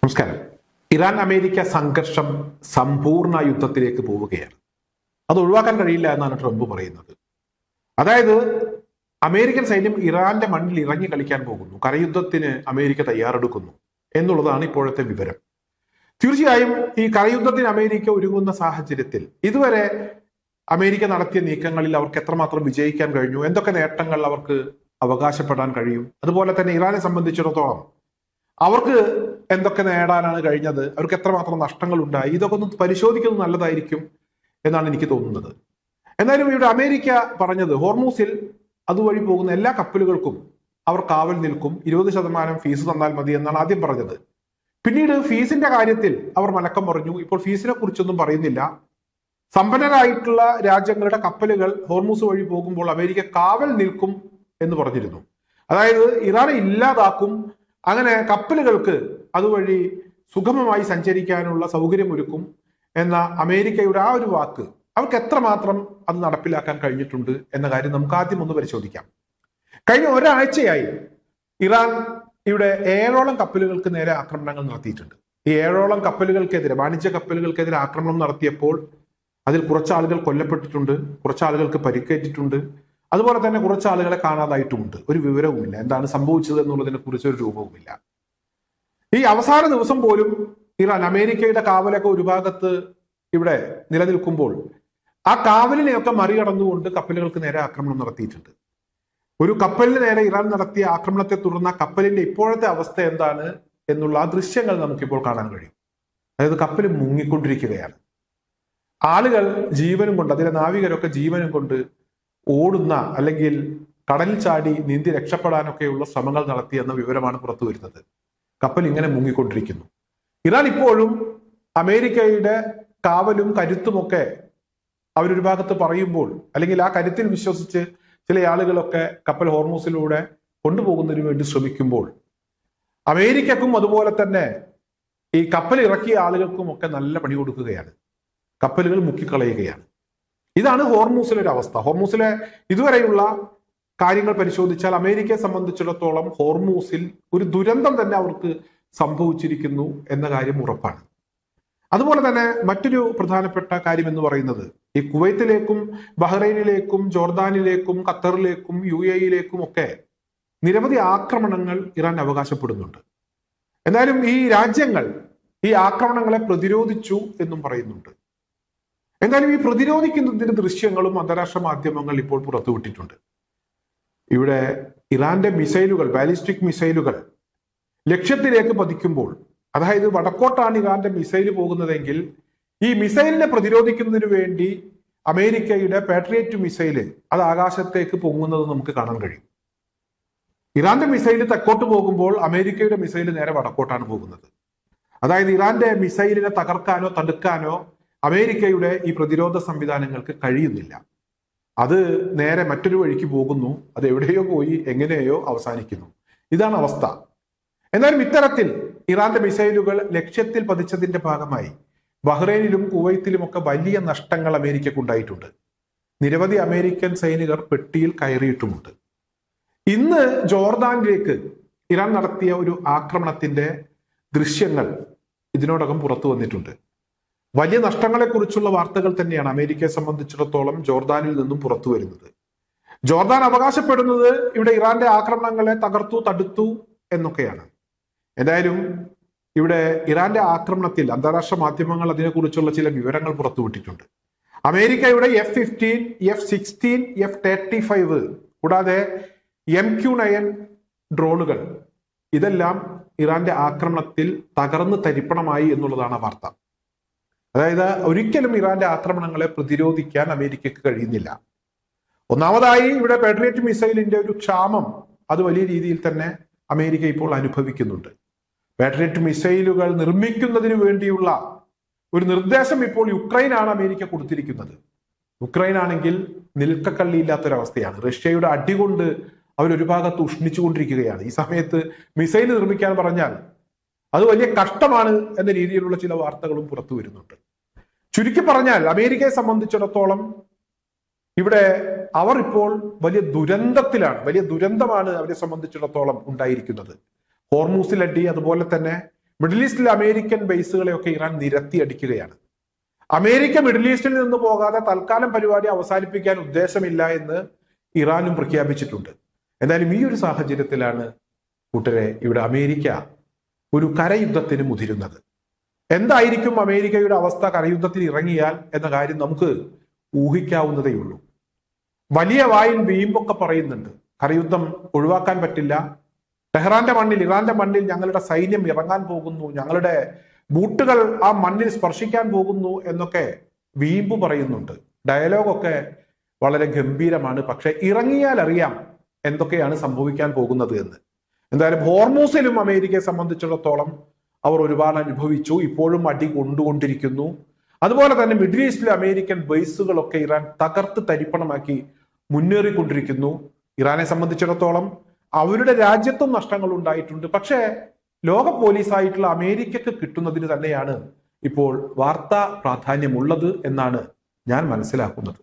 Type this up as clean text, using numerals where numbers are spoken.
നമസ്കാരം. Iran America സംഘർഷം സമ്പൂർണ്ണ യുദ്ധത്തിലേക്ക് പോവുകയാണ്. അത് ഒഴിവാക്കാൻ കഴിയില്ല എന്നാണ് ട്രംപ് പറയുന്നത്. അതായത് അമേരിക്കൻ സൈന്യം ഇറാന്റെ മണ്ണിൽ ഇറങ്ങി കളിക്കാൻ പോകുന്നു, കരയുദ്ധത്തിന് അമേരിക്ക തയ്യാറെടുക്കുന്നു എന്നുള്ളതാണ് ഇപ്പോഴത്തെ വിവരം. തീർച്ചയായും ഈ കരയുദ്ധത്തിന് അമേരിക്ക ഒരുങ്ങുന്ന സാഹചര്യത്തിൽ ഇതുവരെ അമേരിക്ക നടത്തിയ നീക്കങ്ങളിൽ അവർക്ക് എത്രമാത്രം വിജയിക്കാൻ കഴിഞ്ഞു, എന്തൊക്കെ നേട്ടങ്ങൾ അവർക്ക് അവകാശപ്പെടാൻ കഴിയും, അതുപോലെ തന്നെ ഇറാനെ സംബന്ധിച്ചിടത്തോളം അവർക്ക് എന്തൊക്കെ നേടാനാണ് കഴിഞ്ഞത്, അവർക്ക് എത്രമാത്രം നഷ്ടങ്ങൾ ഉണ്ടായി, ഇതൊക്കെ ഒന്ന് പരിശോധിക്കുന്നത് നല്ലതായിരിക്കും എന്നാണ് എനിക്ക് തോന്നുന്നത്. എന്നാലും ഇവിടെ അമേരിക്ക പറഞ്ഞത് ഹോർമൂസിൽ അതുവഴി പോകുന്ന എല്ലാ കപ്പലുകൾക്കും അവർ കാവൽ നിൽക്കും, 20% ഫീസ് തന്നാൽ മതി എന്നാണ് ആദ്യം പറഞ്ഞത്. പിന്നീട് ഫീസിന്റെ കാര്യത്തിൽ അവർ മലക്കം പറഞ്ഞു. ഇപ്പോൾ ഫീസിനെ കുറിച്ചൊന്നും പറയുന്നില്ല. സമ്പന്നരായിട്ടുള്ള രാജ്യങ്ങളുടെ കപ്പലുകൾ ഹോർമൂസ് വഴി പോകുമ്പോൾ അമേരിക്ക കാവൽ നിൽക്കും എന്ന് പറഞ്ഞിരുന്നു. അതായത് ഇറാനെ ഇല്ലാതാക്കും, അങ്ങനെ കപ്പലുകൾക്ക് അതുവഴി സുഗമമായി സഞ്ചരിക്കാനുള്ള സൗകര്യം ഒരുക്കും എന്ന അമേരിക്കയുടെ ആ ഒരു വാക്ക് അവർക്ക് എത്രമാത്രം അത് നടപ്പിലാക്കാൻ കഴിഞ്ഞിട്ടുണ്ട് എന്ന കാര്യം നമുക്ക് ആദ്യം ഒന്ന് പരിശോധിക്കാം. കഴിഞ്ഞ ഒരാഴ്ചയായി ഇറാൻ ഇവിടെ 7ഓളം കപ്പലുകൾക്ക് നേരെ ആക്രമണങ്ങൾ നടത്തിയിട്ടുണ്ട്. ഈ 7ഓളം കപ്പലുകൾക്കെതിരെ, വാണിജ്യ കപ്പലുകൾക്കെതിരെ ആക്രമണം നടത്തിയപ്പോൾ അതിൽ കുറച്ചാളുകൾ കൊല്ലപ്പെട്ടിട്ടുണ്ട്, കുറച്ചാളുകൾക്ക് പരിക്കേറ്റിട്ടുണ്ട്, അതുപോലെ തന്നെ കുറച്ചാളുകളെ കാണാതായിട്ടുമുണ്ട്. ഒരു വിവരവുമില്ല, എന്താണ് സംഭവിച്ചത് എന്നുള്ളതിനെ കുറിച്ച് ഒരു രൂപവുമില്ല. ഈ അവസാന ദിവസം പോലും ഇറാൻ അമേരിക്കയുടെ കാവലൊക്കെ ഒരു ഭാഗത്ത് ഇവിടെ നിലനിൽക്കുമ്പോൾ ആ കാവലിനെയൊക്കെ മറികടന്നുകൊണ്ട് കപ്പലുകൾക്ക് നേരെ ആക്രമണം നടത്തിയിട്ടുണ്ട്. ഒരു കപ്പലിന് നേരെ ഇറാൻ നടത്തിയ ആക്രമണത്തെ തുടർന്ന് ആ കപ്പലിന്റെ ഇപ്പോഴത്തെ അവസ്ഥ എന്താണ് എന്നുള്ള ആ ദൃശ്യങ്ങൾ നമുക്കിപ്പോൾ കാണാൻ കഴിയും. അതായത് കപ്പൽ മുങ്ങിക്കൊണ്ടിരിക്കുകയാണ്. ആളുകൾ ജീവനും കൊണ്ട്, അതിലെ നാവികരൊക്കെ ജീവനും കൊണ്ട് ഓടുന്ന അല്ലെങ്കിൽ കടലിൽ ചാടി നീന്തി രക്ഷപ്പെടാനൊക്കെയുള്ള ശ്രമങ്ങൾ നടത്തിയെന്ന വിവരമാണ് പുറത്തു വരുന്നത്. കപ്പൽ ഇങ്ങനെ മുങ്ങിക്കൊണ്ടിരിക്കുന്നു. ഇറാൻ ഇപ്പോഴും അമേരിക്കയുടെ കാവലും കരുത്തുമൊക്കെ അവരൊരു ഭാഗത്ത് പറയുമ്പോൾ, അല്ലെങ്കിൽ ആ കരുത്തിൽ വിശ്വസിച്ച് ചില ആളുകളൊക്കെ കപ്പൽ ഹോർമൂസിലൂടെ കൊണ്ടുപോകുന്നതിന് വേണ്ടി ശ്രമിക്കുമ്പോൾ അമേരിക്കക്കും അതുപോലെ തന്നെ ഈ കപ്പൽ ഇറക്കിയ ആളുകൾക്കും ഒക്കെ നല്ല പണി കൊടുക്കുകയാണ്. കപ്പലുകൾ മുക്കിക്കളയുകയാണ്. ഇതാണ് ഹോർമൂസിലെ ഒരു അവസ്ഥ. ഹോർമൂസിലെ ഇതുവരെയുള്ള കാര്യങ്ങൾ പരിശോധിച്ചാൽ അമേരിക്കയെ സംബന്ധിച്ചിടത്തോളം ഹോർമൂസിൽ ഒരു ദുരന്തം തന്നെ അവർക്ക് സംഭവിച്ചിരിക്കുന്നു എന്ന കാര്യം ഉറപ്പാണ്. അതുപോലെ തന്നെ മറ്റൊരു പ്രധാനപ്പെട്ട കാര്യം എന്ന് പറയുന്നത്, ഈ കുവൈത്തിലേക്കും ബഹ്റൈനിലേക്കും ജോർദാനിലേക്കും ഖത്തറിലേക്കും UAE-യിലേക്കും ഒക്കെ നിരവധി ആക്രമണങ്ങൾ ഇറാൻ അവകാശപ്പെടുന്നുണ്ട്. എന്നാലും ഈ രാജ്യങ്ങൾ ഈ ആക്രമണങ്ങളെ പ്രതിരോധിച്ചു എന്നും പറയുന്നുണ്ട്. എന്തായാലും ഈ പ്രതിരോധിക്കുന്നതിന്റെ ദൃശ്യങ്ങളും അന്താരാഷ്ട്ര മാധ്യമങ്ങൾ ഇപ്പോൾ പുറത്തുവിട്ടിട്ടുണ്ട്. ഇവിടെ ഇറാന്റെ മിസൈലുകൾ, ബാലിസ്റ്റിക് മിസൈലുകൾ ലക്ഷ്യത്തിലേക്ക് പതിക്കുമ്പോൾ, അതായത് വടക്കോട്ടാണ് ഇറാന്റെ മിസൈൽ പോകുന്നതെങ്കിൽ ഈ മിസൈലിനെ പ്രതിരോധിക്കുന്നതിന് വേണ്ടി അമേരിക്കയുടെ പാട്രിയറ്റ് മിസൈല് അത് ആകാശത്തേക്ക് പൊങ്ങുന്നത് നമുക്ക് കാണാൻ കഴിയും. ഇറാന്റെ മിസൈൽ തെക്കോട്ട് പോകുമ്പോൾ അമേരിക്കയുടെ മിസൈൽ നേരെ വടക്കോട്ടാണ് പോകുന്നത്. അതായത് ഇറാന്റെ മിസൈലിനെ തകർക്കാനോ തടുക്കാനോ അമേരിക്കയുടെ ഈ പ്രതിരോധ സംവിധാനങ്ങൾക്ക് കഴിയുന്നില്ല. അത് നേരെ മറ്റൊരു വഴിക്ക് പോകുന്നു, അത് എവിടെയോ പോയി എങ്ങനെയോ അവസാനിക്കുന്നു. ഇതാണ് അവസ്ഥ. എന്നാലും ഇത്തരത്തിൽ ഇറാന്റെ മിസൈലുകൾ ലക്ഷ്യത്തിൽ പതിച്ചതിന്റെ ഭാഗമായി ബഹ്റൈനിലും കുവൈത്തിലും ഒക്കെ വലിയ നഷ്ടങ്ങൾ അമേരിക്കക്ക് ഉണ്ടായിട്ടുണ്ട്. നിരവധി അമേരിക്കൻ സൈനികർ പെട്ടിയിൽ കയറിയിട്ടുമുണ്ട്. ഇന്ന് ജോർദാനിലേക്ക് ഇറാൻ നടത്തിയ ഒരു ആക്രമണത്തിന്റെ ദൃശ്യങ്ങൾ ഇതിനോടകം പുറത്തു വന്നിട്ടുണ്ട്. വലിയ നഷ്ടങ്ങളെക്കുറിച്ചുള്ള വാർത്തകൾ തന്നെയാണ് അമേരിക്കയെ സംബന്ധിച്ചിടത്തോളം ജോർദാനിൽ നിന്നും പുറത്തു വരുന്നത്. ജോർദാൻ അവകാശപ്പെടുന്നത് ഇവിടെ ഇറാന്റെ ആക്രമണങ്ങളെ തകർത്തു, തടുത്തു എന്നൊക്കെയാണ്. എന്തായാലും ഇവിടെ ഇറാന്റെ ആക്രമണത്തിൽ അന്താരാഷ്ട്ര മാധ്യമങ്ങൾ അതിനെക്കുറിച്ചുള്ള ചില വിവരങ്ങൾ പുറത്തുവിട്ടിട്ടുണ്ട്. അമേരിക്കയുടെ F-15, F-16, F-35 കൂടാതെ MQ-9 ഡ്രോണുകൾ ഇതെല്ലാം ഇറാന്റെ ആക്രമണത്തിൽ തകർന്ന് തരിപ്പണമായി എന്നുള്ളതാണ് വാർത്ത. അതായത് ഒരിക്കലും ഇറാന്റെ ആക്രമണങ്ങളെ പ്രതിരോധിക്കാൻ അമേരിക്കക്ക് കഴിയുന്നില്ല. ഒന്നാമതായി ഇവിടെ പാട്രിയറ്റ് മിസൈലിന്റെ ഒരു ക്ഷാമം അത് വലിയ രീതിയിൽ തന്നെ അമേരിക്ക ഇപ്പോൾ അനുഭവിക്കുന്നുണ്ട്. പാട്രിയറ്റ് മിസൈലുകൾ നിർമ്മിക്കുന്നതിന് വേണ്ടിയുള്ള ഒരു നിർദ്ദേശം ഇപ്പോൾ യുക്രൈനാണ് അമേരിക്ക കൊടുത്തിരിക്കുന്നത്. യുക്രൈൻ ആണെങ്കിൽ നിൽക്കക്കള്ളിയില്ലാത്തൊരവസ്ഥയാണ്. റഷ്യയുടെ അടികൊണ്ട് അവരൊരു ഭാഗത്ത് ഉഷ്ണിച്ചുകൊണ്ടിരിക്കുകയാണ്. ഈ സമയത്ത് മിസൈൽ നിർമ്മിക്കാൻ പറഞ്ഞാൽ അത് വലിയ കഷ്ടമാണ് എന്ന രീതിയിലുള്ള ചില വാർത്തകളും പുറത്തു വരുന്നുണ്ട്. ചുരുക്കി പറഞ്ഞാൽ അമേരിക്കയെ സംബന്ധിച്ചിടത്തോളം ഇവിടെ അവർ ഇപ്പോൾ വലിയ ദുരന്തത്തിലാണ്, വലിയ ദുരന്തമാണ് അവരെ സംബന്ധിച്ചിടത്തോളം ഉണ്ടായിരിക്കുന്നത്. ഹോർമൂസിൽ അടി, അതുപോലെ തന്നെ മിഡിൽ ഈസ്റ്റിൽ അമേരിക്കൻ ബേസുകളെയൊക്കെ ഇറാൻ നിരത്തി അടിക്കുകയാണ്. അമേരിക്ക മിഡിൽ ഈസ്റ്റിൽ നിന്ന് പോകാതെ തൽക്കാലം പരിപാടി അവസാനിപ്പിക്കാൻ ഉദ്ദേശമില്ല എന്ന് ഇറാനും പ്രഖ്യാപിച്ചിട്ടുണ്ട്. എന്തായാലും ഈ ഒരു സാഹചര്യത്തിലാണ് കൂട്ടരെ ഇവിടെ അമേരിക്ക ഒരു കരയുദ്ധത്തിന് മുതിരുന്നത്. എന്തായിരിക്കും അമേരിക്കയുടെ അവസ്ഥ കരയുദ്ധത്തിൽ ഇറങ്ങിയാൽ എന്ന കാര്യം നമുക്ക് ഊഹിക്കാവുന്നതേയുള്ളൂ. വലിയ വായിൽ വീമ്പൊക്കെ പറയുന്നുണ്ട്, കരയുദ്ധം ഒഴിവാക്കാൻ പറ്റില്ല, ടെഹ്റാന്റെ മണ്ണിൽ, ഇറാന്റെ മണ്ണിൽ ഞങ്ങളുടെ സൈന്യം ഇറങ്ങാൻ പോകുന്നു, ഞങ്ങളുടെ ബൂട്ടുകൾ ആ മണ്ണിൽ സ്പർശിക്കാൻ പോകുന്നു എന്നൊക്കെ വീമ്പ് പറയുന്നുണ്ട്. ഡയലോഗൊക്കെ വളരെ ഗംഭീരമാണ്. പക്ഷെ ഇറങ്ങിയാൽ അറിയാം എന്തൊക്കെയാണ് സംഭവിക്കാൻ പോകുന്നത് എന്ന്. എന്തായാലും ഹോർമൂസിലും അമേരിക്കയെ സംബന്ധിച്ചിടത്തോളം അവർ ഒരുപാട് അനുഭവിച്ചു, ഇപ്പോഴും അടി കൊണ്ടുകൊണ്ടിരിക്കുന്നു. അതുപോലെ തന്നെ മിഡിൽ ഈസ്റ്റിലെ അമേരിക്കൻ ബേസുകളൊക്കെ ഇറാൻ തകർത്ത് തരിപ്പണമാക്കി മുന്നേറിക്കൊണ്ടിരിക്കുന്നു. ഇറാനെ സംബന്ധിച്ചിടത്തോളം അവരുടെ രാജ്യത്തും നഷ്ടങ്ങൾ ഉണ്ടായിട്ടുണ്ട്. പക്ഷേ ലോക പോലീസായിട്ടുള്ള അമേരിക്കക്ക് കിട്ടുന്നതിന് തന്നെയാണ് ഇപ്പോൾ വാർത്താ പ്രാധാന്യമുള്ളത് എന്നാണ് ഞാൻ മനസ്സിലാക്കുന്നത്.